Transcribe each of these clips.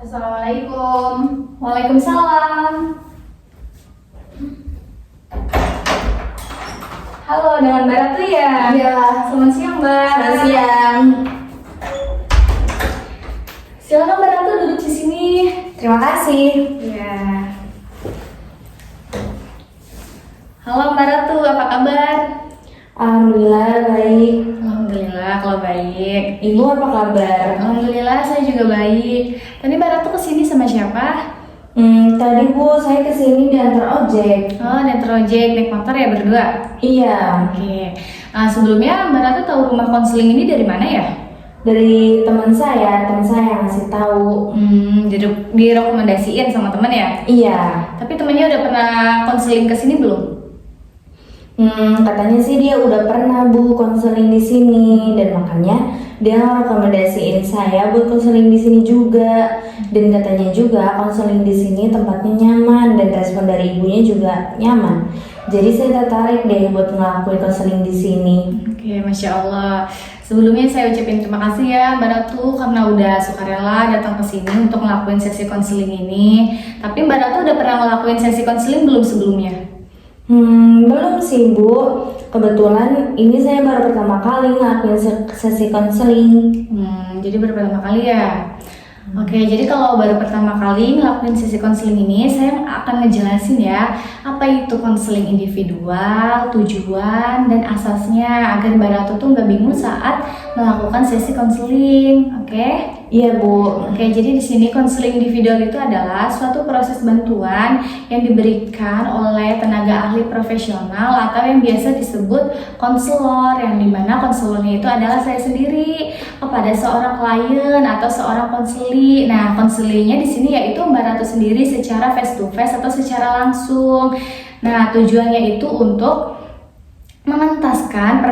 Assalamualaikum. Waalaikumsalam. Halo, dengan Mbak Ratu ya? Iya. Selamat siang, Mbak. Selamat siang. Silakan Mbak Ratu duduk di sini. Terima kasih. Ya. Halo Mbak Ratu, apa kabar? Alhamdulillah baik. Alhamdulillah kalau baik. Ibu apa kabar? Alhamdulillah saya juga baik. Tadi Mbak Ratu kesini sama siapa? Tadi Bu saya kesini diantar ojek. Oh, diantar ojek, naik motor ya berdua? Iya. Oke. Sebelumnya Mbak Ratu tahu rumah konseling ini dari mana ya? Dari teman saya yang ngasih tahu. Direkomendasiin sama teman ya? Iya. Tapi temennya udah pernah konseling ke sini belum? Katanya sih dia udah pernah Bu konseling di sini dan makanya dia rekomendasiin saya buat konseling di sini juga. Dan katanya juga konseling di sini tempatnya nyaman dan respon dari ibunya juga nyaman. Jadi saya tertarik deh buat ngelakuin konseling di sini. Oke, Masya Allah. Sebelumnya saya ucapin terima kasih ya Mbak Ratu karena udah sukarela datang ke sini untuk ngelakuin sesi konseling ini. Tapi Mbak Ratu udah pernah ngelakuin sesi konseling belum sebelumnya? Belum sih Bu. Kebetulan ini saya baru pertama kali ngelakuin sesi konseling. Jadi baru pertama kali ya? Oke, jadi kalau baru pertama kali ngelakuin sesi konseling ini, saya akan ngejelasin ya apa itu konseling individual, tujuan, dan asasnya agar Mbak Ratu tuh nggak bingung saat melakukan sesi konseling. Oke? Iya Bu. Oke, jadi di sini konseling individual itu adalah suatu proses bantuan yang diberikan oleh tenaga ahli profesional atau yang biasa disebut konselor, yang dimana konselornya itu adalah saya sendiri kepada seorang klien atau seorang konseli. Nah, konselingnya di sini yaitu Mbak Ratu sendiri secara face to face atau secara langsung. Nah, tujuannya itu untuk mengentaskan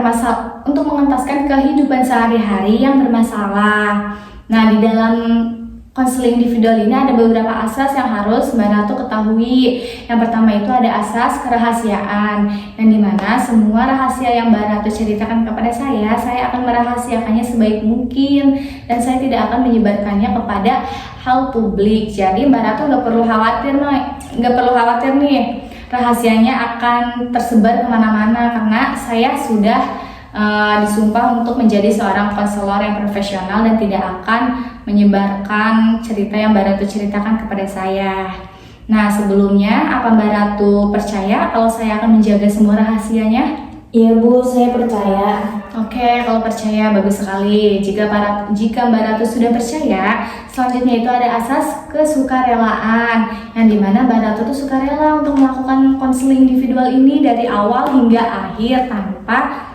kehidupan sehari-hari yang bermasalah. Nah, di dalam konseling individual ini ada beberapa asas yang harus Mbak Ratu ketahui. Yang pertama itu ada asas kerahasiaan, yang dimana semua rahasia yang Mbak Ratu ceritakan kepada saya akan merahasiakannya sebaik mungkin dan saya tidak akan menyebarkannya kepada hal publik. Jadi Mbak Ratu nggak perlu khawatir nih, rahasianya akan tersebar kemana-mana karena saya sudah disumpah untuk menjadi seorang konselor yang profesional dan tidak akan menyebarkan cerita yang Mbak Ratu ceritakan kepada saya. Nah, sebelumnya apa Mbak Ratu percaya kalau saya akan menjaga semua rahasianya? Iya Bu, saya percaya. Oke, kalau percaya bagus sekali. Jika Mbak Ratu sudah percaya, selanjutnya itu ada asas kesukarelaan, yang dimana Mbak Ratu tuh sukarela untuk melakukan konseling individual ini dari awal hingga akhir tanpa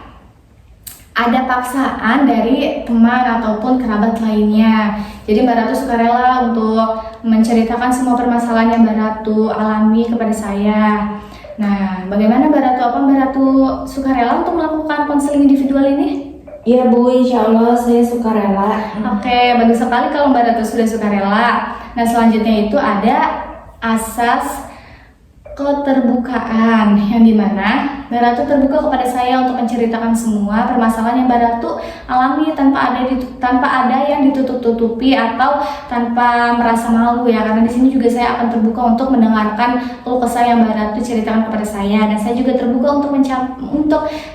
ada paksaan dari teman ataupun kerabat lainnya. Jadi Mbak Ratu sukarela untuk menceritakan semua permasalahan yang Mbak Ratu alami kepada saya. Nah, bagaimana Mbak Ratu? Apa Mbak Ratu sukarela untuk melakukan konseling individual ini? Iya Bu, insya Allah saya sukarela. Oke, bagus sekali kalau Mbak Ratu sudah sukarela. Nah, selanjutnya itu ada asas keterbukaan, yang dimana Mbak Ratu terbuka kepada saya untuk menceritakan semua permasalahan yang Mbak Ratu alami tanpa ada yang ditutup-tutupi atau tanpa merasa malu ya, karena di sini juga saya akan terbuka untuk mendengarkan keluh kesah yang Mbak Ratu ceritakan kepada saya, dan saya juga terbuka untuk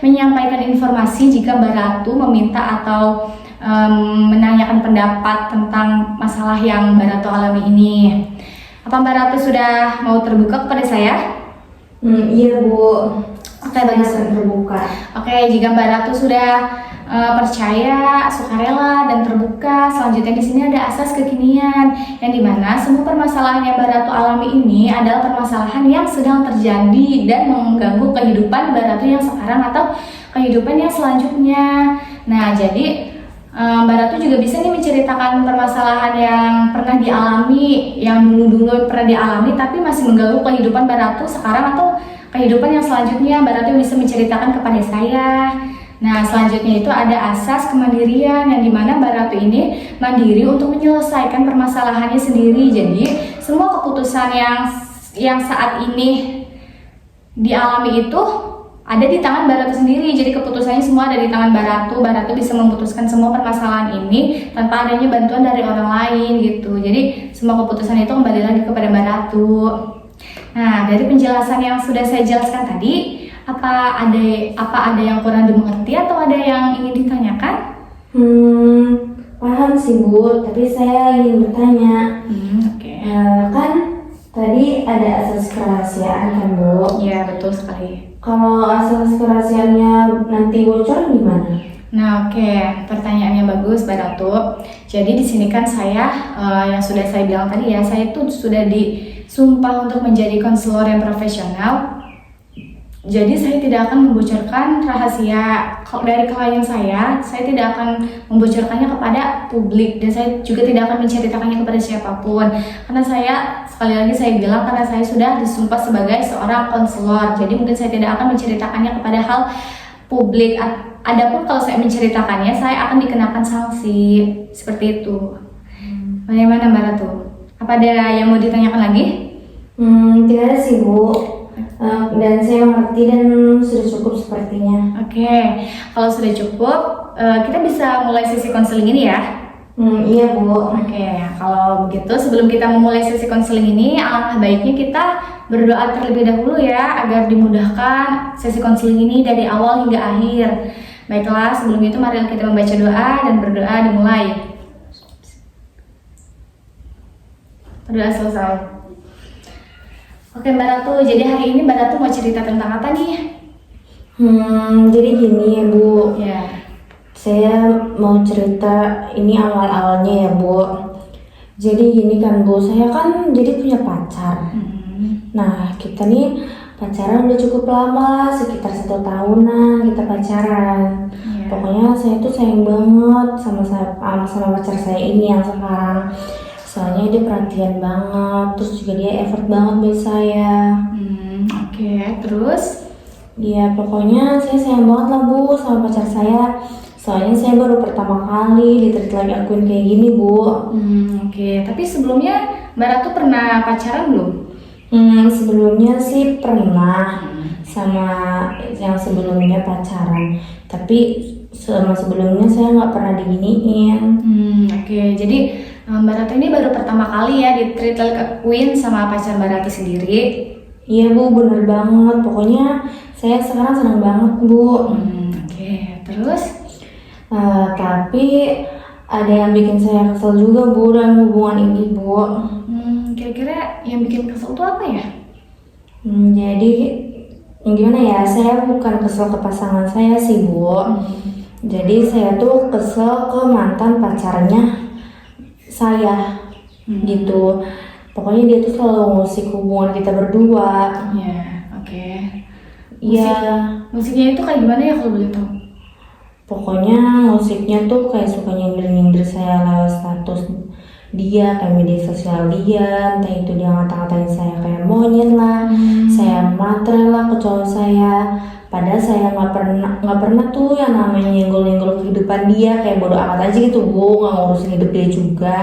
menyampaikan informasi jika Mbak Ratu meminta atau menanyakan pendapat tentang masalah yang Mbak Ratu alami ini. Apa Mbak Ratu sudah mau terbuka kepada saya? Iya Bu. Oke, bagus. Terbuka. Oke, jika Mbak Ratu sudah percaya, sukarela, dan terbuka, selanjutnya di sini ada asas kekinian, yang dimana semua permasalahan yang Mbak Ratu alami ini adalah permasalahan yang sedang terjadi dan mengganggu kehidupan Mbak Ratu yang sekarang atau kehidupan yang selanjutnya. Nah, jadi Mbak Ratu juga bisa nih menceritakan permasalahan yang pernah dialami, yang dulu-dulu pernah dialami tapi masih mengganggu kehidupan Mbak Ratu sekarang atau kehidupan yang selanjutnya. Mbak Ratu bisa menceritakan kepada saya. Nah, selanjutnya itu ada asas kemandirian, yang dimana Mbak Ratu ini mandiri untuk menyelesaikan permasalahannya sendiri. Jadi semua keputusan yang saat ini dialami itu ada di tangan Mbak Ratu sendiri. Jadi keputusannya semua ada di tangan Mbak Ratu. Mbak Ratu bisa memutuskan semua permasalahan ini tanpa adanya bantuan dari orang lain gitu. Jadi semua keputusan itu kembali lagi kepada Mbak Ratu. Nah, dari penjelasan yang sudah saya jelaskan tadi, apa ada yang kurang dimengerti atau ada yang ingin ditanyakan? Paham sih Bu, tapi saya ingin bertanya. Oke. Kan tadi ada asas kerahasiaan kan Bu? Iya, betul sekali. Kalau asas kerahasiaannya nanti bocor gimana? Nah, oke, pertanyaannya bagus, Mbak Ratu. Jadi di sini kan saya yang sudah saya bilang tadi ya, saya itu sudah disumpah untuk menjadi konselor yang profesional. Jadi saya tidak akan membocorkan rahasia dari klien saya tidak akan membocorkannya kepada publik dan saya juga tidak akan menceritakannya kepada siapapun. Karena saya, sekali lagi saya bilang, karena saya sudah disumpah sebagai seorang konselor. Jadi mungkin saya tidak akan menceritakannya kepada hal publik. Adapun kalau saya menceritakannya, saya akan dikenakan sanksi. Seperti itu. Bagaimana Mbak Ratu? Apa ada yang mau ditanyakan lagi? Tidak ada sih Bu. Dan saya mengerti dan sudah cukup sepertinya. Oke, kalau sudah cukup, kita bisa mulai sesi konseling ini ya. Iya Bu. Oke, kalau begitu sebelum kita memulai sesi konseling ini, alangkah baiknya kita berdoa terlebih dahulu ya, agar dimudahkan sesi konseling ini dari awal hingga akhir. Baiklah, sebelum itu mari kita membaca doa dan berdoa dimulai. Berdoa selesai. Oke Mbak Ratu, jadi hari ini Mbak Ratu mau cerita tentang apa nih? Jadi gini ya Bu. Ya. Saya mau cerita ini awal-awalnya ya Bu. Jadi gini kan Bu, saya kan jadi punya pacar. Nah kita nih pacaran udah cukup lama, sekitar 1 tahunan kita pacaran. Pokoknya saya tuh sayang banget sama pacar saya ini yang sekarang. Soalnya dia perhatian banget, terus juga dia effort banget buat saya. Oke, terus? Ya pokoknya saya sayang banget lah Bu sama pacar saya. Soalnya saya baru pertama kali di-treat lagi akuin kayak gini Bu. Oke, tapi sebelumnya Mbak Ratu pernah pacaran belum? Sebelumnya sih pernah sama yang sebelumnya pacaran. Tapi sama sebelumnya saya nggak pernah diginiin. Oke, jadi Mbak Ratu ini baru pertama kali ya di-treat like a queen sama pacar Mbak Ratu sendiri. Iya Bu, bener banget. Pokoknya saya sekarang senang banget Bu. Oke, terus? Tapi ada yang bikin saya kesel juga Bu dalam hubungan ini Bu. Kira-kira yang bikin kesel itu apa ya? Jadi gimana ya, saya bukan kesel ke pasangan saya sih Bu. Jadi saya tuh kesel ke mantan pacarnya saya gitu. Pokoknya dia tuh selalu ngusik hubungan kita berdua. Iya, oke. Iya. Musiknya itu kayak gimana ya kalau boleh tahu? Pokoknya musiknya tuh kayak suka nyindir-nyindir saya lewat status dia, kayak media sosial dia. Entah itu dia ngata-ngatain saya kayak monyet lah, saya matre lah ke cowok saya. Padahal saya nggak pernah tuh yang namanya nyenggol-nyenggol kehidupan dia, kayak bodo amat aja gitu Bu, nggak ngurusin hidup dia juga.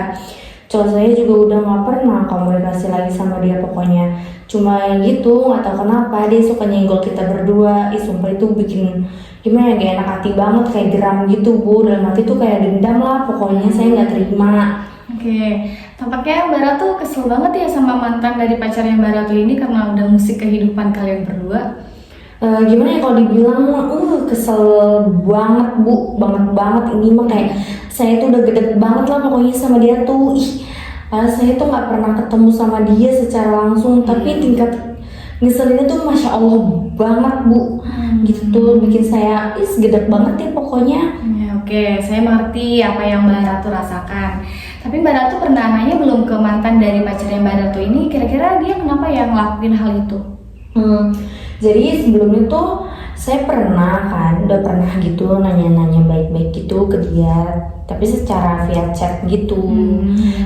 Cowok saya juga udah nggak pernah komunikasi lagi sama dia. Pokoknya cuma gitu, nggak tahu kenapa dia suka nyenggol kita berdua. Sumpah itu bikin gimana ya, gak enak hati banget, kayak geram gitu Bu. Dalam hati tuh kayak dendam lah, pokoknya saya nggak terima. Oke, tampaknya Mbak Ratu kesel banget ya sama mantan dari pacarnya Mbak Ratu ini karena udah musik kehidupan kalian berdua. Gimana ya kalau dibilang kesel banget Bu, banget ini mah kayak saya tuh udah gede banget lah pokoknya sama dia tuh. Saya tuh nggak pernah ketemu sama dia secara langsung, tapi tingkat ngeselinnya tuh masya Allah banget Bu. Gitu tuh bikin saya gede banget ya pokoknya. Ya, oke, saya mengerti apa yang Mbak Ratu rasakan. Tapi Mbak Ratu pernah nanya belum ke mantan dari pacarnya Mbak Ratu ini, kira-kira dia kenapa ya ngelakuin hal itu? Jadi sebelumnya tuh saya udah pernah gitu nanya-nanya baik-baik gitu ke dia, tapi secara via chat gitu.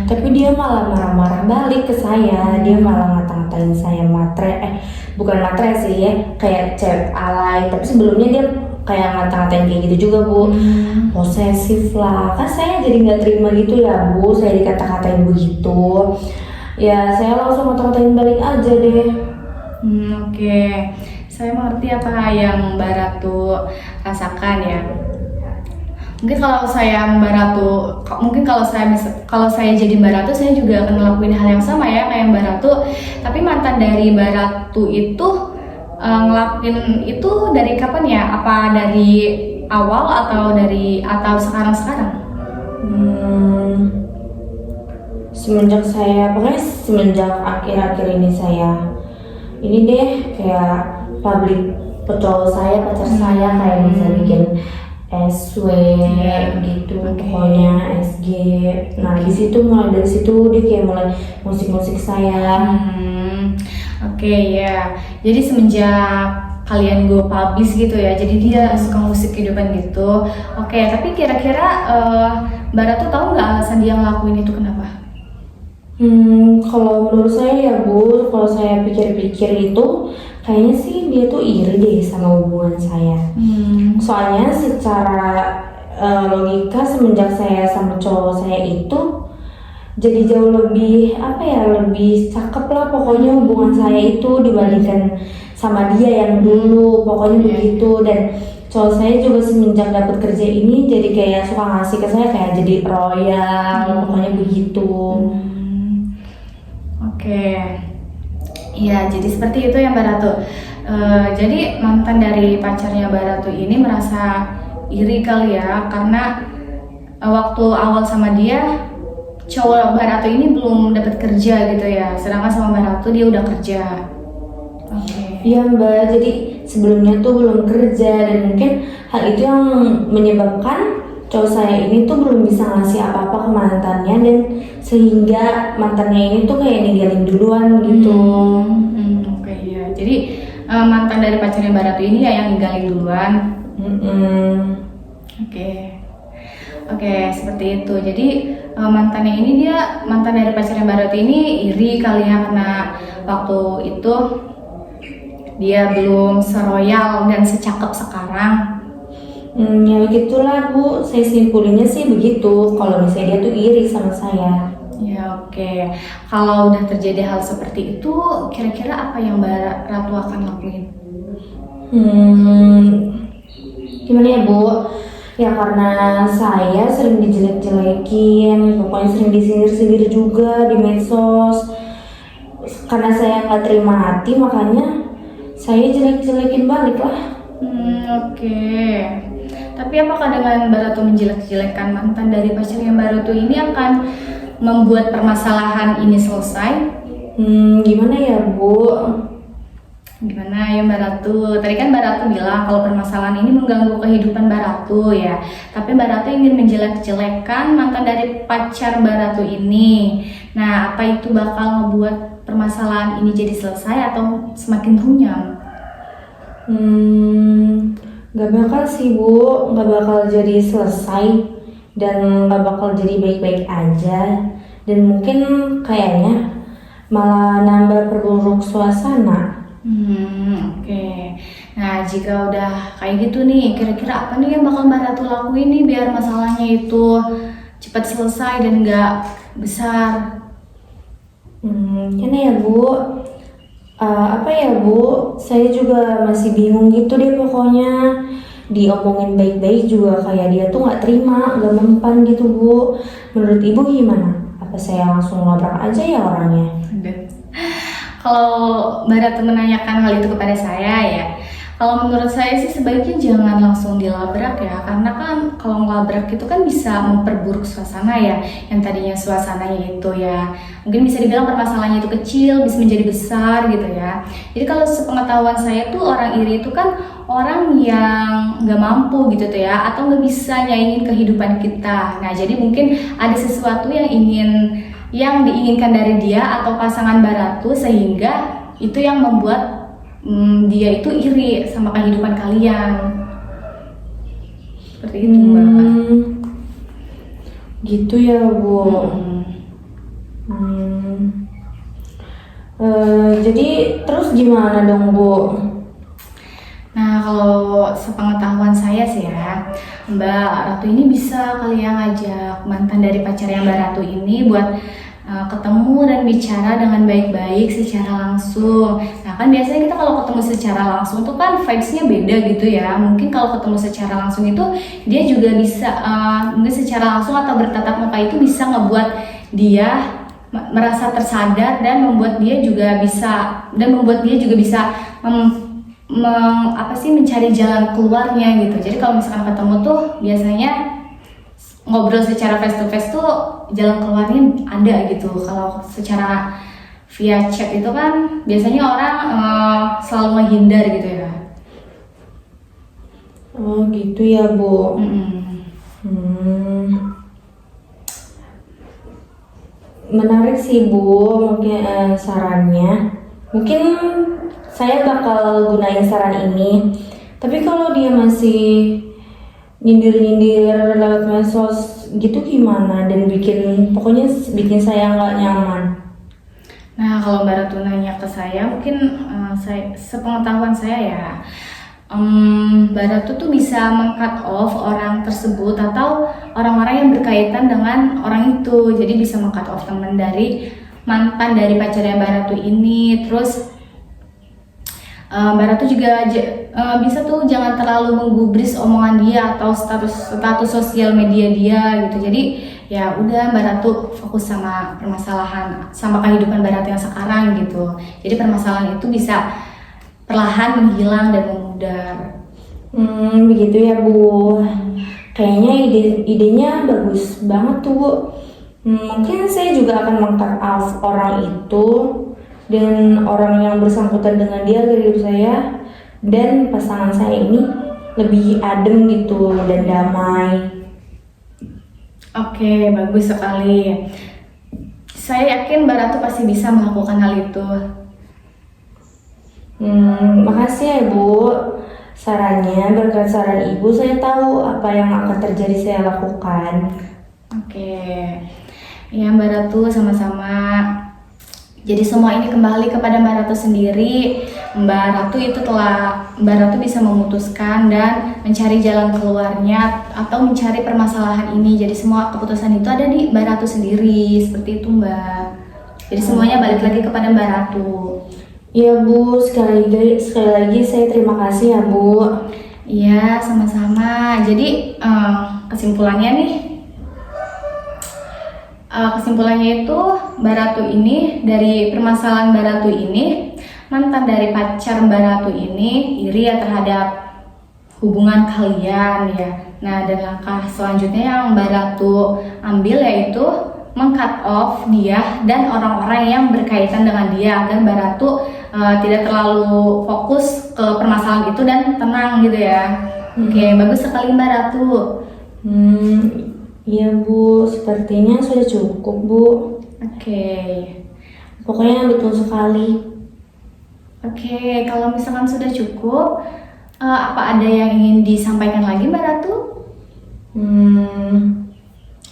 Tapi dia malah marah-marah balik ke saya, dia malah ngata-ngatain saya matre, bukan matre sih ya, kayak cewek alay. Tapi sebelumnya dia kayak ngata-ngatain kayak gitu juga Bu, posesif lah. Kan saya jadi nggak terima gitu ya Bu, saya dikata-katain begitu. Ya saya langsung ngata-ngatain balik aja deh. Oke. saya mengerti apa yang Mbak Ratu rasakan ya. Mungkin kalau saya Mbak Ratu, mungkin kalau saya jadi Mbak Ratu, saya juga akan ngelakuin hal yang sama ya kayak Mbak Ratu. Tapi mantan dari Mbak Ratu itu ngelakuin itu dari kapan ya? Apa dari awal atau sekarang? Pokoknya semenjak akhir-akhir ini ini deh kayak public pacar saya kayak bisa bikin SW gitu, pokoknya SG. Nah mulai dari situ dia kayak mulai musik saya. Oke ya. Jadi semenjak kalian go publish gitu ya, jadi dia suka musik kehidupan gitu. Oke, tapi kira-kira Mbak Ratu tahu nggak alasan dia ngelakuin itu kenapa? Kalau menurut saya ya Bu, kalau saya pikir-pikir itu kayaknya sih dia tuh iri deh sama hubungan saya. Soalnya secara logika semenjak saya sama cowok saya itu jadi jauh lebih lebih cakep lah pokoknya hubungan saya itu dibandingkan sama dia yang dulu, pokoknya begitu. Dan cowok saya juga semenjak dapat kerja ini jadi kayak suka ngasih ke saya kayak jadi royal, pokoknya begitu. Oke, ya jadi seperti itu ya Mbak Ratu. Jadi mantan dari pacarnya Mbak Ratu ini merasa iri kali ya, karena waktu awal sama dia cowok Mbak Ratu ini belum dapat kerja gitu ya, sedangkan sama Mbak Ratu dia udah kerja. Iya Mbak, jadi sebelumnya tuh belum kerja dan mungkin hal itu yang menyebabkan cowok saya ini tuh belum bisa ngasih apa-apa ke mantannya, dan sehingga mantannya ini tuh kayak ninggalin duluan gitu. Oke ya, jadi mantan dari pacarnya Mbak Ratu ini ya yang ninggalin duluan. Oke, seperti itu. Jadi mantan dari pacarnya Mbak Ratu ini iri kali ya, karena waktu itu dia belum seroyal dan secakep sekarang. Ya begitulah Bu, saya simpulinnya sih begitu, kalau misalnya dia tuh iri sama saya. Ya oke. Kalau udah terjadi hal seperti itu, kira-kira apa yang Mbak Ratu akan lakuin? Gimana ya Bu? Ya karena saya sering dijelek-jelekin, pokoknya sering disindir-sindir juga di medsos. Karena saya nggak terima hati, makanya saya jelek-jelekin balik lah. Oke. Tapi apakah dengan Mbak Ratu menjelek-jelekan mantan dari pacarnya Mbak Ratu ini akan membuat permasalahan ini selesai? Gimana ya Bu? Gimana ya Mbak Ratu? Tadi kan Mbak Ratu bilang kalau permasalahan ini mengganggu kehidupan Mbak Ratu ya. Tapi Mbak Ratu ingin menjelek-jelekan mantan dari pacar Mbak Ratu ini. Nah, apa itu bakal membuat permasalahan ini jadi selesai atau semakin runyam? Gak bakal sih Bu, gak bakal jadi selesai dan gak bakal jadi baik-baik aja. Dan mungkin kayaknya malah nambah perburuk suasana. Oke. Nah, jika udah kayak gitu nih, kira-kira apa nih yang bakal Mbak Ratu lakuin nih biar masalahnya itu cepat selesai dan nggak besar? Gimana ya Bu? Apa ya Bu? Saya juga masih bingung gitu deh pokoknya. Diomongin baik-baik juga kayak dia tuh nggak terima, nggak mempan gitu Bu. Menurut Ibu gimana? Apa saya langsung labrak aja ya orangnya? Kalau Mbak Ratu menanyakan hal itu kepada saya ya, kalau menurut saya sih sebaiknya jangan langsung dilabrak ya, karena kan kalau ngelabrak itu kan bisa memperburuk suasana ya, yang tadinya suasananya itu ya mungkin bisa dibilang permasalahannya itu kecil bisa menjadi besar gitu ya. Jadi kalau sepengetahuan saya tuh orang iri itu kan orang yang nggak mampu gitu tuh ya, atau nggak bisa nyaingin kehidupan kita. Nah jadi mungkin ada sesuatu yang diinginkan dari dia atau pasangan Mbak Ratu, sehingga itu yang membuat dia itu iri sama kehidupan kalian. Seperti itu Mbak. Gitu ya Bu. Jadi terus gimana dong Bu? Nah kalau sepengetahuan saya sih ya, Mbak Ratu ini bisa kali ya ngajak mantan dari pacarnya Mbak Ratu ini buat ketemu dan bicara dengan baik-baik secara langsung. Nah kan biasanya kita kalau ketemu secara langsung tuh kan vibes-nya beda gitu ya. Mungkin kalau ketemu secara langsung itu dia juga bisa mungkin secara langsung atau bertatap muka itu bisa ngebuat dia merasa tersadar dan membuat dia juga bisa mencari jalan keluarnya gitu. Jadi kalau misalkan ketemu tuh biasanya ngobrol secara face to face tuh jalan keluarnya ada gitu. Kalau secara via chat itu kan biasanya orang selalu menghindar gitu ya. Oh gitu ya Bu. Menarik sih Bu, mungkin sarannya. Mungkin saya bakal gunain saran ini. Tapi kalau dia masih nyindir-nyindir lewat medsos gitu gimana? Dan pokoknya bikin saya nggak nyaman. Nah kalau Mbak Ratu nanya ke saya, mungkin sepengetahuan saya ya, Mbak Ratu tuh bisa meng-cut off orang tersebut atau orang-orang yang berkaitan dengan orang itu. Jadi bisa meng-cut off mantan dari pacarnya Mbak Ratu ini. Terus Mbak Ratu juga bisa tuh jangan terlalu menggubris omongan dia atau status sosial media dia gitu. Jadi ya udah Mbak Ratu fokus sama permasalahan, sama kehidupan Mbak Ratu yang sekarang gitu. Jadi permasalahan itu bisa perlahan menghilang dan memudar. Begitu ya Bu. Kayaknya idenya bagus banget tuh Bu. Mungkin saya juga akan meng-cut off orang itu dan orang yang bersangkutan dengan dia dari hidup saya, dan pasangan saya ini lebih adem gitu dan damai. Oke, bagus sekali. Saya yakin Mbak Ratu pasti bisa melakukan hal itu. Makasih ya Bu sarannya. Berkat saran Ibu saya tahu apa yang akan terjadi saya lakukan. Oke, ya Mbak Ratu sama-sama. Jadi semua ini kembali kepada Mbak Ratu sendiri. Mbak Ratu bisa memutuskan dan mencari jalan keluarnya atau mencari permasalahan ini. Jadi semua keputusan itu ada di Mbak Ratu sendiri, seperti itu Mbak. Jadi semuanya balik lagi kepada Mbak Ratu. Iya Bu, sekali lagi saya terima kasih ya Bu. Iya, sama-sama. Jadi kesimpulannya itu Mbak Ratu ini, dari permasalahan Mbak Ratu ini, mantan dari pacar Mbak Ratu ini iri ya terhadap hubungan kalian ya. Nah, dan langkah selanjutnya yang Mbak Ratu ambil yaitu meng-cut off dia dan orang-orang yang berkaitan dengan dia agar Mbak Ratu tidak terlalu fokus ke permasalahan itu dan tenang gitu ya. Oke, bagus sekali Mbak Ratu. Iya Bu, sepertinya sudah cukup Bu. Oke. Pokoknya betul sekali. Oke, kalau misalkan sudah cukup, apa ada yang ingin disampaikan lagi Mbak Ratu?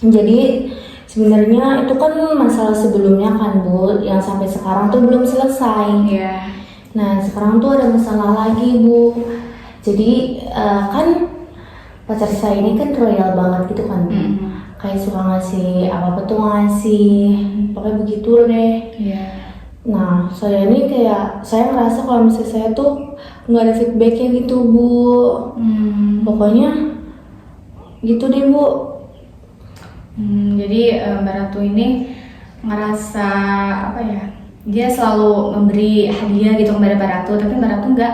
Jadi sebenarnya itu kan masalah sebelumnya kan Bu, yang sampai sekarang tuh belum selesai. Iya. Nah sekarang tuh ada masalah lagi Bu. Jadi kan pacar saya ini kan royal banget gitu kan Bu. Kayak suka ngasih apa-apa tuh ngasih, pokoknya begitu deh. Iya. Nah saya ngerasa kalau misalnya saya tuh nggak ada feedbacknya gitu Bu. Pokoknya gitu deh Bu. Jadi Mbak Ratu ini ngerasa apa ya? Dia selalu memberi hadiah gitu kepada Mbak Ratu, tapi Mbak Ratu nggak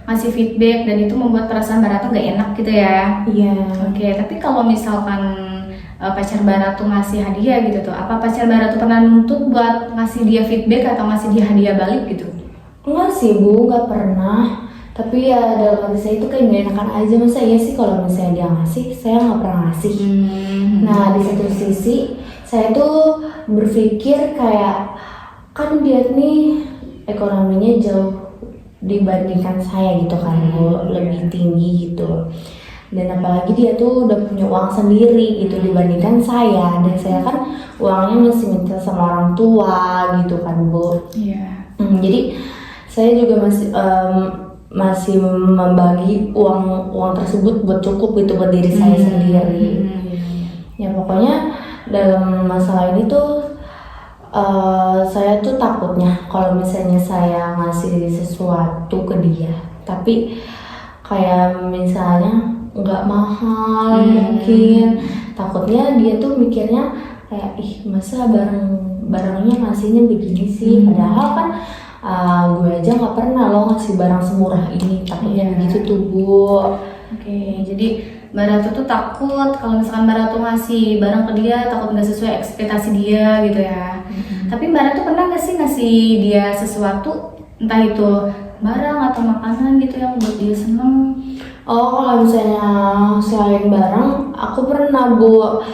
ngasih feedback dan itu membuat perasaan Mbak Ratu nggak enak gitu ya? Iya. Oke, tapi kalau misalkan pacar Mbak Ratu ngasih hadiah gitu tuh, apa pacar Mbak Ratu pernah nuntut buat ngasih dia feedback atau ngasih dia hadiah balik gitu? Enggak sih Bu, nggak pernah. Tapi ya dalam hati saya itu kayak gak enakan aja, masa iya sih kalau misalnya dia ngasih, saya nggak pernah ngasih. Nah di satu sisi saya tuh berpikir kayak kan dia nih ekonominya jauh dibandingkan saya gitu kan Bu, lebih tinggi gitu. Dan apalagi dia tuh udah punya uang sendiri gitu dibandingkan saya, dan saya kan uangnya masih minta sama orang tua gitu kan Bu. Iya. Jadi saya juga masih membagi uang tersebut buat cukup gitu buat diri saya sendiri. Ya pokoknya dalam masalah ini tuh Saya tuh takutnya kalau misalnya saya ngasih sesuatu ke dia, tapi kayak misalnya nggak mahal mungkin, takutnya dia tuh mikirnya kayak ih masa barangnya ngasihnya begini sih, padahal kan gue aja nggak pernah loh ngasih barang semurah ini, takutnya begitu tuh Bu. Oke, jadi Mbak Ratu tuh takut kalau misalkan Mbak Ratu ngasih barang ke dia, takut nggak sesuai ekspektasi dia gitu ya. Tapi Mbak Ratu pernah nggak sih ngasih dia sesuatu, entah itu barang atau makanan gitu yang buat dia seneng? Oh, kalau misalnya selain barang, aku pernah Bu.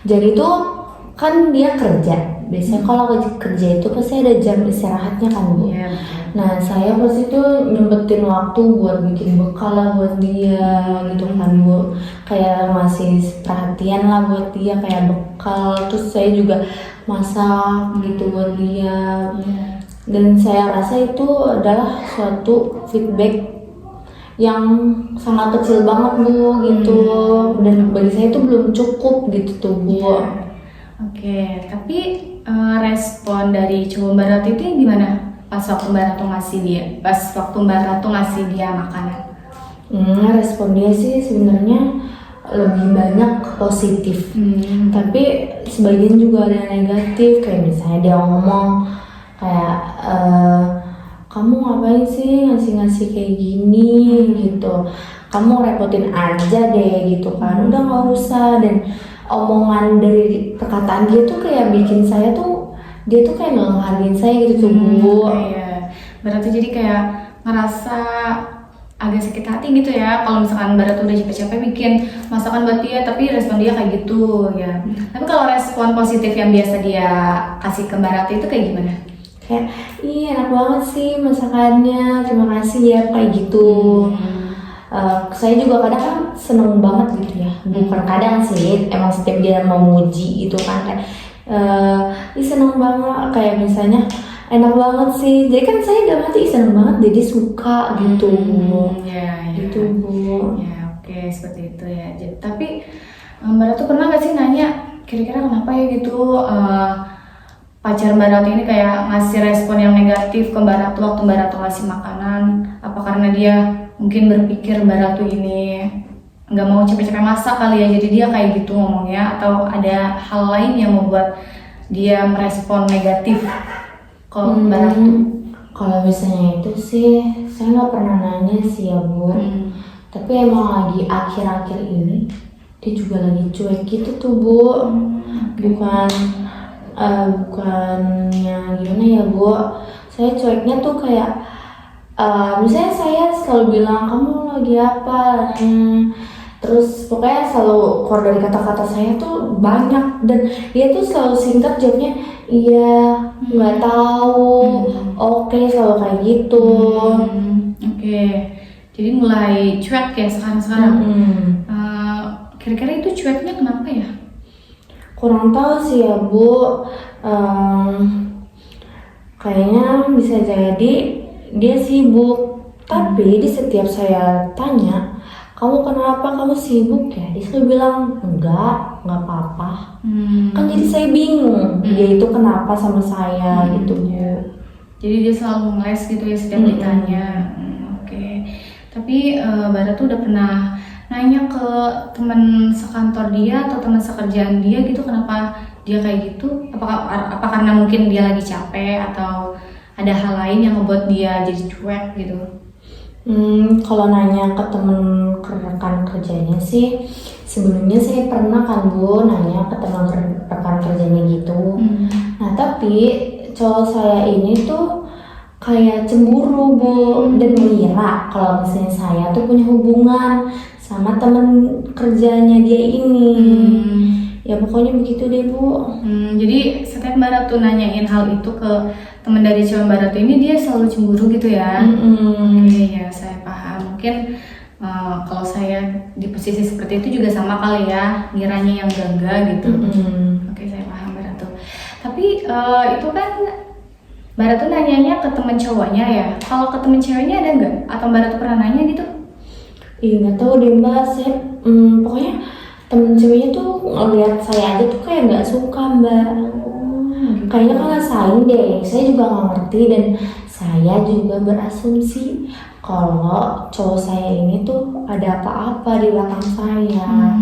Jadi tuh kan dia kerja. Biasanya kalau kerja itu pasti ada jam istirahatnya kan Bu. Iya, betul. Nah, saya pasti tuh nyempetin waktu buat bikin bekal lah buat dia gitu kan Bu. Kayak masih perhatian lah buat dia kayak bekal. Terus saya juga masak gitu buat dia. Dan saya rasa itu adalah suatu feedback yang sangat kecil banget Bu gitu. Dan bagi saya itu belum cukup gitu tuh Bu. Oke, tapi respon dari cowok Mbak Ratu itu gimana? Pas waktu Mbak Ratu ngasih dia, pas waktu Mbak Ratu ngasih dia makanan. Respon dia sih sebenarnya lebih banyak positif. Tapi sebagian juga ada yang negatif, kayak misalnya dia ngomong kayak kamu ngapain sih ngasih-ngasih kayak gini gitu, kamu repotin aja deh gitu kan, udah nggak usah. Dan omongan dari perkataan dia tuh kayak bikin saya tuh, dia tuh kayak nggak ngehargain saya gitu tuh Bu. Iya, berarti jadi kayak ngerasa agak sakit hati gitu ya kalau misalkan Mbak Ratu udah capek-capek bikin masakan buat dia tapi respon dia kayak gitu ya. Tapi kalau respon positif yang biasa dia kasih ke Mbak Ratu itu kayak gimana? Kayak ih enak banget sih masakannya, terima kasih ya, kayak gitu. Saya juga kadang kan seneng banget gitu ya, bukan kadang sih, emang setiap dia mau muji gitu kan kayak ih seneng banget, kayak misalnya enak banget sih, jadi kan saya dalam hati ih seneng banget jadi suka gitu. Ya. Gitu Bu. Ya, oke, seperti itu ya. Jadi, tapi Mbak Ratu pernah nggak sih nanya kira-kira kenapa ya gitu pacar Mbak Ratu ini kayak ngasih respon yang negatif ke Mbak Ratu waktu Mbak Ratu ngasih makanan? Apa karena dia mungkin berpikir Mbak Ratu ini nggak mau capek-capek masak kali ya, jadi dia kayak gitu ngomongnya, atau ada hal lain yang membuat dia merespon negatif ke Mbak Ratu? Kalau misalnya itu sih saya nggak pernah nanya sih ya Bu. Tapi emang lagi akhir-akhir ini dia juga lagi cuek gitu tuh Bu. Bukannya gimana ya Bu, saya cueknya tuh kayak misalnya saya selalu bilang kamu lagi apa, terus pokoknya selalu keluar dari kata-kata saya tuh banyak, dan dia tuh selalu singkat jawabnya iya, nggak tahu, oke, selalu kayak gitu. Oke, jadi mulai cuek ya sekarang. Kira-kira itu cueknya kenapa ya? Kurang tahu sih ya Bu. Kayaknya bisa jadi dia sibuk. Tapi di setiap saya tanya, kamu kenapa, kamu sibuk ya? Dia selalu bilang enggak apa-apa. Kan jadi saya bingung dia itu kenapa sama saya gitu Bu. Jadi dia selalu ngeles gitu ya setiap ditanya. Oke. Tapi Mbak Ratu udah pernah nanya ke teman sekantor dia atau teman sekerjaan dia gitu kenapa dia kayak gitu? Apa karena mungkin dia lagi capek atau ada hal lain yang membuat dia jadi cuek gitu? Kalau nanya ke temen rekan kerjanya sih, sebelumnya saya pernah kan Bu nanya ke teman rekan kerjanya gitu. Nah tapi cowok saya ini tuh kayak cemburu Bu, dan mengira kalau misalnya saya tuh punya hubungan sama temen kerjanya dia ini. Ya pokoknya begitu deh Bu. Jadi setiap Mbak Ratu nanyain hal itu ke teman dari cowok Mbak Ratu ini, dia selalu cemburu gitu ya? Oke, ya saya paham. Mungkin kalau saya di posisi seperti itu juga sama kali ya, ngiranya yang enggak gitu. Oke, saya paham Mbak Ratu. Tapi itu kan Mbak Ratu nanyanya ke teman cowoknya ya. Kalau ke teman ceweknya ada nggak? Atau Mbak Ratu pernah nanya gitu? Nggak tahu deh Mbak, saya pokoknya temen ceweknya tuh ngeliat saya aja tuh kayak nggak suka Mbak. gitu. Kayaknya kan saing deh, saya juga nggak ngerti dan saya juga berasumsi kalau cowok saya ini tuh ada apa-apa di belakang saya.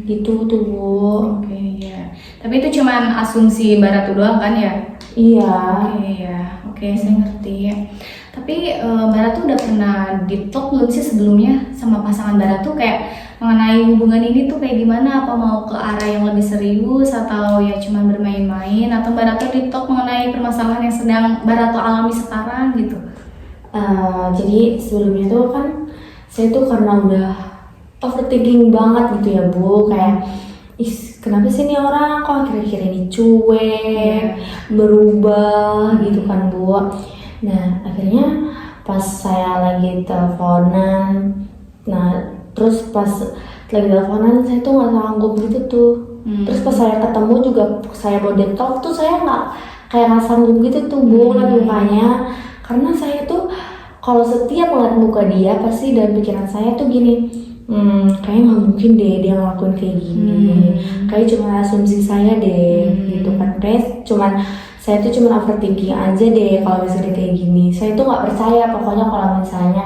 Gitu tuh Bu. Oke ya. Tapi itu cuman asumsi Mbak Ratu doang kan ya? Iya. Oke ya. Oke, saya ngerti. Tapi Mbak Ratu udah pernah deep talk belum sih sebelumnya sama pasangan Mbak Ratu kayak mengenai hubungan ini tuh kayak gimana? Apa mau ke arah yang lebih serius atau ya cuma bermain-main? Atau Mbak Ratu deep talk mengenai permasalahan yang sedang Mbak Ratu alami sekarang gitu? Jadi sebelumnya tuh kan saya tuh karena udah overthinking banget gitu ya Bu, kayak kenapa sih nih orang kok akhir-akhir ini cuek, berubah gitu kan Bu. Nah akhirnya pas saya lagi teleponan, nah terus pas lagi teleponan saya tuh nggak sanggup gitu tuh. Terus pas saya ketemu juga saya mau deep talk tuh saya nggak sanggup gitu tuh Bu ngeliat mukanya, karena saya tuh kalau setiap ngeliat muka dia pasti dalam pikiran saya tuh gini, kayaknya nggak mungkin deh dia ngelakuin kayak gini, kayak cuma asumsi saya deh gitu kan, kayak saya tuh cuma overthinking aja deh kalau misalnya kayak gini. Saya tuh nggak percaya pokoknya kalau misalnya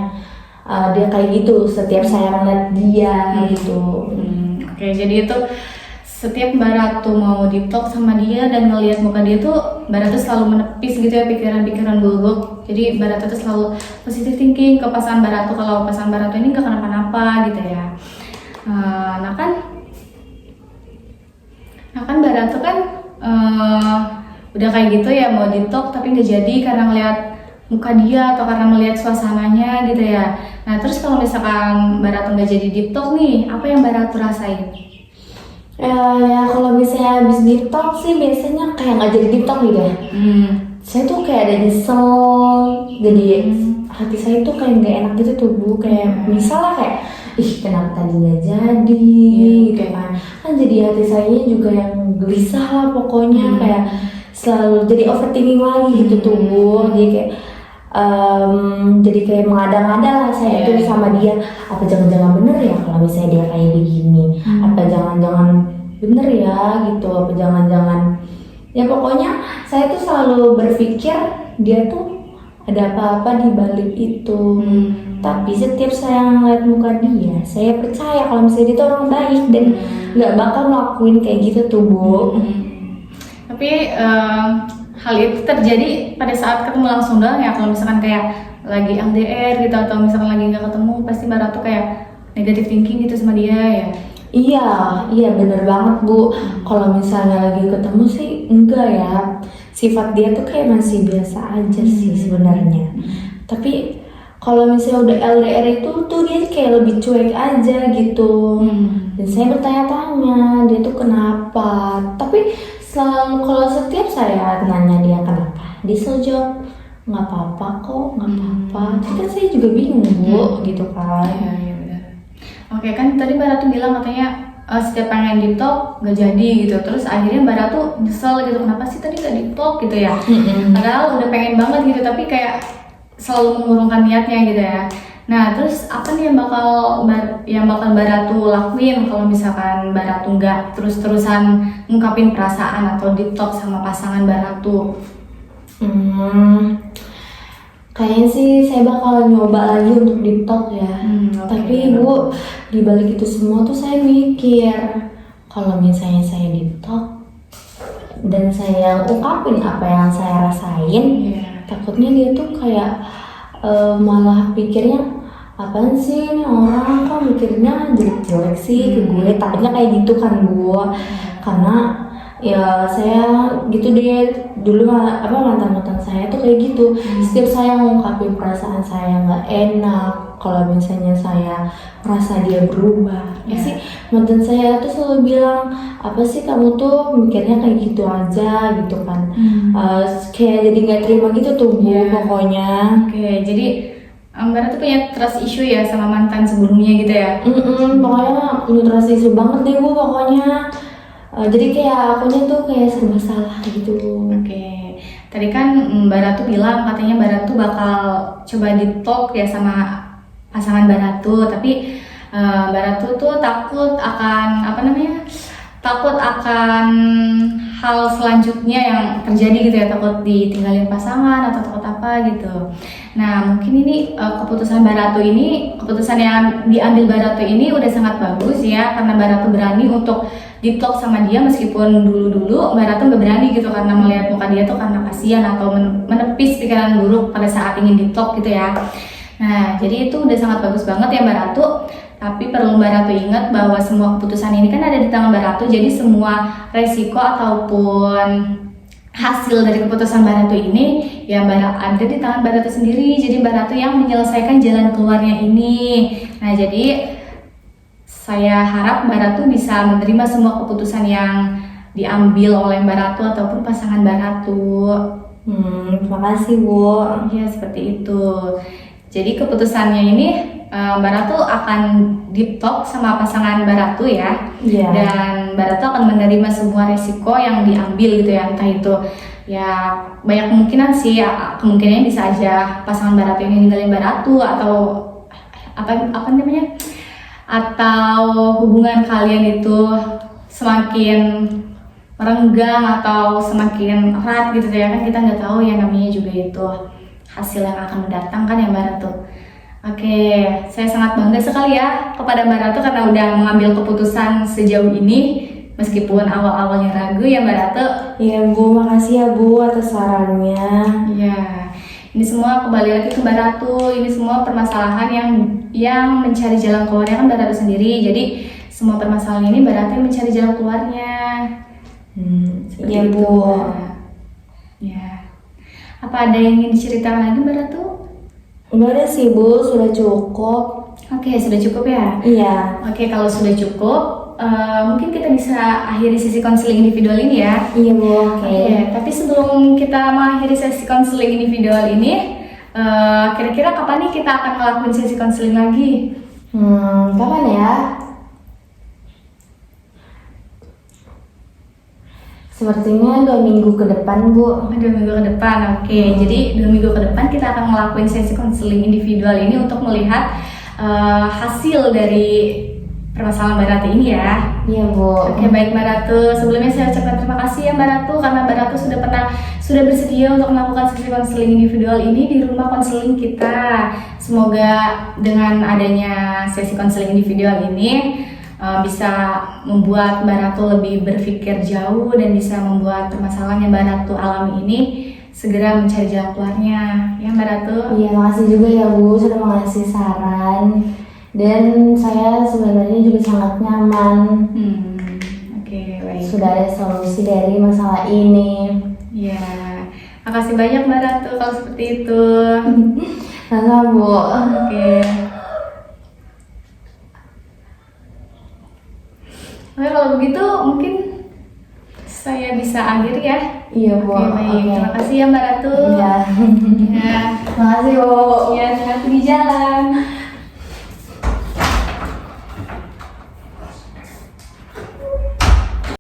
dia kayak gitu setiap saya ngeliat dia gitu. Oke, jadi itu setiap Mbak Ratu mau deep talk sama dia dan ngelihat muka dia tuh Mbak Ratu selalu menepis gitu ya pikiran-pikiran buruk. Jadi Mbak Ratu tuh selalu positive thinking ke pasangan Mbak Ratu kalau pasangan Mbak Ratu ini gak kenapa-napa gitu ya. Nah kan Mbak Ratu kan udah kayak gitu ya mau deep talk tapi nggak jadi karena ngelihat muka dia atau karena melihat suasananya gitu ya. Nah terus kalau misalkan Mbak Ratu nggak jadi deep talk nih, apa yang Mbak Ratu rasain? Ya kalau misalnya habis deep talk sih biasanya kayak nggak jadi deep talk gitu ya. Saya tuh kayak ada nyesel, jadi hati saya tuh kayak nggak enak gitu tuh Bu. Kayak misalnya kayak kenapa tadi nggak jadi gitu kan. Kan jadi hati saya juga yang gelisah lah pokoknya, kayak selalu jadi overthinking lagi gitu tuh Bu. Jadi kayak mengada-ngada lah saya itu sama dia, apa jangan-jangan bener ya kalau misalnya dia kayak begini, apa jangan-jangan bener ya gitu, apa jangan-jangan ya pokoknya saya tuh selalu berpikir dia tuh ada apa-apa di balik itu. Tapi setiap saya ngeliat muka dia, saya percaya kalau misalnya dia tuh orang baik dan nggak bakal ngelakuin kayak gitu tuh Bu. Tapi hal itu terjadi pada saat ketemu langsung doang ya. Kalau misalkan kayak lagi LDR gitu atau misalkan lagi nggak ketemu, pasti Mbak Ratu kayak negative thinking gitu sama dia ya. Iya bener banget Bu. Kalau misalnya lagi ketemu sih enggak ya. Sifat dia tuh kayak masih biasa aja sih sebenarnya. Tapi kalau misalnya udah LDR itu tuh dia kayak lebih cuek aja gitu. Dan saya bertanya-tanya dia tuh kenapa. Tapi selalu kalau setiap saya nanya dia kenapa, dia selalu jawab nggak apa-apa kok, nggak apa-apa. Tapi kan saya juga bingung Bu, gitu kan. Iya benar. Oke kan tadi Mbak Ratu bilang katanya setiap pengen deep talk nggak jadi gitu. Terus akhirnya Mbak Ratu nyesel gitu, kenapa sih tadi nggak deep talk gitu ya. Padahal udah pengen banget gitu, tapi kayak selalu mengurungkan niatnya gitu ya. Nah terus apa nih yang bakal Mbak Ratu lakuin kalau misalkan Mbak Ratu nggak terus-terusan ngungkapin perasaan atau deep talk sama pasangan Mbak Ratu? Kayaknya sih saya bakal nyoba lagi untuk deep talk ya. Tapi Bu, di balik itu semua tuh saya mikir kalau misalnya saya deep talk dan saya ungkapin apa yang saya rasain, takutnya dia tuh kayak malah pikirnya apaan sih ini orang kok mikirnya jelek-jelek sih ke gue, takutnya kayak gitu kan Bu. Karena ya saya gitu deh dulu mantan saya tuh kayak gitu. Setiap saya ngungkapin perasaan saya nggak enak, kalau misalnya saya merasa dia berubah, sih mantan saya tuh selalu bilang apa sih kamu tuh mikirnya kayak gitu aja gitu kan. Kayak jadi nggak terima gitu tuh Bu pokoknya. Oke, jadi Mbak Ratu punya trust issue ya sama mantan sebelumnya gitu ya? Pokoknya punya trust issue banget deh Bu pokoknya. Jadi kayak akunya tuh kayak serba salah gitu. Oke, tadi kan Mbak Ratu bilang katanya Mbak Ratu bakal coba deep talk ya sama pasangan Mbak Ratu, tapi Mbak Ratu tuh takut akan hal selanjutnya yang terjadi gitu ya, takut ditinggalin pasangan atau takut apa gitu. Nah mungkin ini keputusan Mbak Ratu ini, keputusan yang diambil Mbak Ratu ini udah sangat bagus ya, karena Mbak Ratu berani untuk deep talk sama dia meskipun dulu-dulu Mbak Ratu nggak berani gitu karena melihat muka dia tuh karena kasihan atau menepis pikiran buruk pada saat ingin deep talk gitu ya. Nah jadi itu udah sangat bagus banget ya Mbak Ratu. Tapi perlu Mbak Ratu ingat bahwa semua keputusan ini kan ada di tangan Mbak Ratu, jadi semua resiko ataupun hasil dari keputusan Mbak Ratu ini ya ada di tangan Mbak Ratu sendiri. Jadi Mbak Ratu yang menyelesaikan jalan keluarnya ini. Nah jadi saya harap Mbak Ratu bisa menerima semua keputusan yang diambil oleh Mbak Ratu ataupun pasangan Mbak Ratu. Terima kasih Bu. Ya seperti itu. Jadi keputusannya ini Mbak Ratu akan deep talk sama pasangan Mbak Ratu ya. Dan Mbak Ratu akan menerima semua resiko yang diambil gitu ya, entah itu ya banyak kemungkinan sih ya, kemungkinannya bisa aja pasangan Mbak Ratu ini ninggalin Mbak Ratu atau apa namanya, atau hubungan kalian itu semakin merenggang atau semakin erat gitu ya, kan kita nggak tahu ya, namanya juga itu hasil yang akan mendatangkan ya Mbak Ratu. Oke, saya sangat bangga sekali ya kepada Mbak Ratu karena udah mengambil keputusan sejauh ini meskipun awal-awalnya ragu ya Mbak Ratu. Iya Bu, makasih ya Bu atas sarannya. Iya, ini semua kembali lagi ke Mbak Ratu. Ini semua permasalahan yang mencari jalan keluarnya kan Mbak Ratu sendiri. Jadi semua permasalahan ini Mbak Ratu yang mencari jalan keluarnya. Iya Bu. Ya. Apa ada yang ingin diceritakan lagi Mbak Ratu? Enggak ada sih Bu, sudah cukup. Oke, sudah cukup ya? Iya. Oke, kalau sudah cukup, mungkin kita bisa akhiri sesi konseling individual ini ya. Iya Bu, Oke, tapi sebelum kita mengakhiri sesi konseling individual ini, kira-kira kapan nih kita akan ngelakuin sesi konseling lagi? Kapan ya? Sepertinya 2 minggu ke depan Bu. 2 minggu ke depan, oke. Jadi 2 minggu ke depan kita akan ngelakuin sesi konseling individual ini untuk melihat hasil dari permasalahan Mbak Ratu ini ya. Iya Bu. Oke, baik Mbak Ratu. Sebelumnya saya ucapkan terima kasih ya Mbak Ratu karena Mbak Ratu sudah bersedia untuk melakukan sesi konseling individual ini di rumah konseling kita. Semoga dengan adanya sesi konseling individual ini bisa membuat Mbak Ratu lebih berpikir jauh dan bisa membuat permasalahan yang Mbak Ratu alami ini segera mencari jalan keluarnya. Ya Mbak Ratu. Iya, makasih juga ya Bu sudah mengasih saran. Dan saya sebenarnya juga sangat nyaman. Oke, baik. Sudah ada solusi dari masalah ini. Ya, makasih banyak Mbak Ratu kalau seperti itu. Sama Bu. Oke. Oke, kalau begitu mungkin saya bisa akhiri ya. Iya Bu. Oke, baik. Terima kasih ya Mbak Ratu. Iya. Ya. Makasih Bu. Ya, hati-hati di jalan.